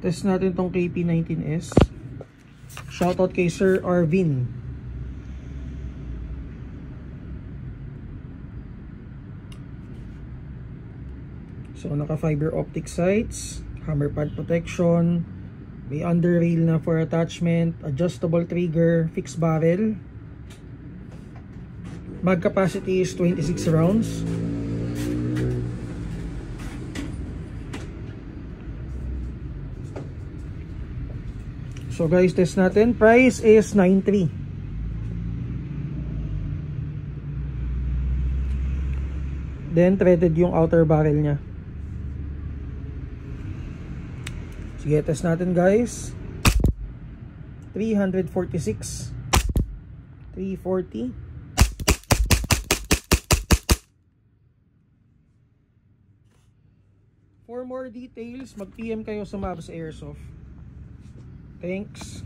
Test natin tong KP19S. Shoutout kay Sir Arvin. So naka fiber optic sights, hammer pad protection, may under rail na for attachment, adjustable trigger, fixed barrel. Mag capacity is 26 rounds. So guys, test natin. Price is 9.3. Then threaded yung outer barrel nya. Sige, test natin guys. 346, 340. For more details, mag-PM kayo sa Mavs Airsoft. Thanks.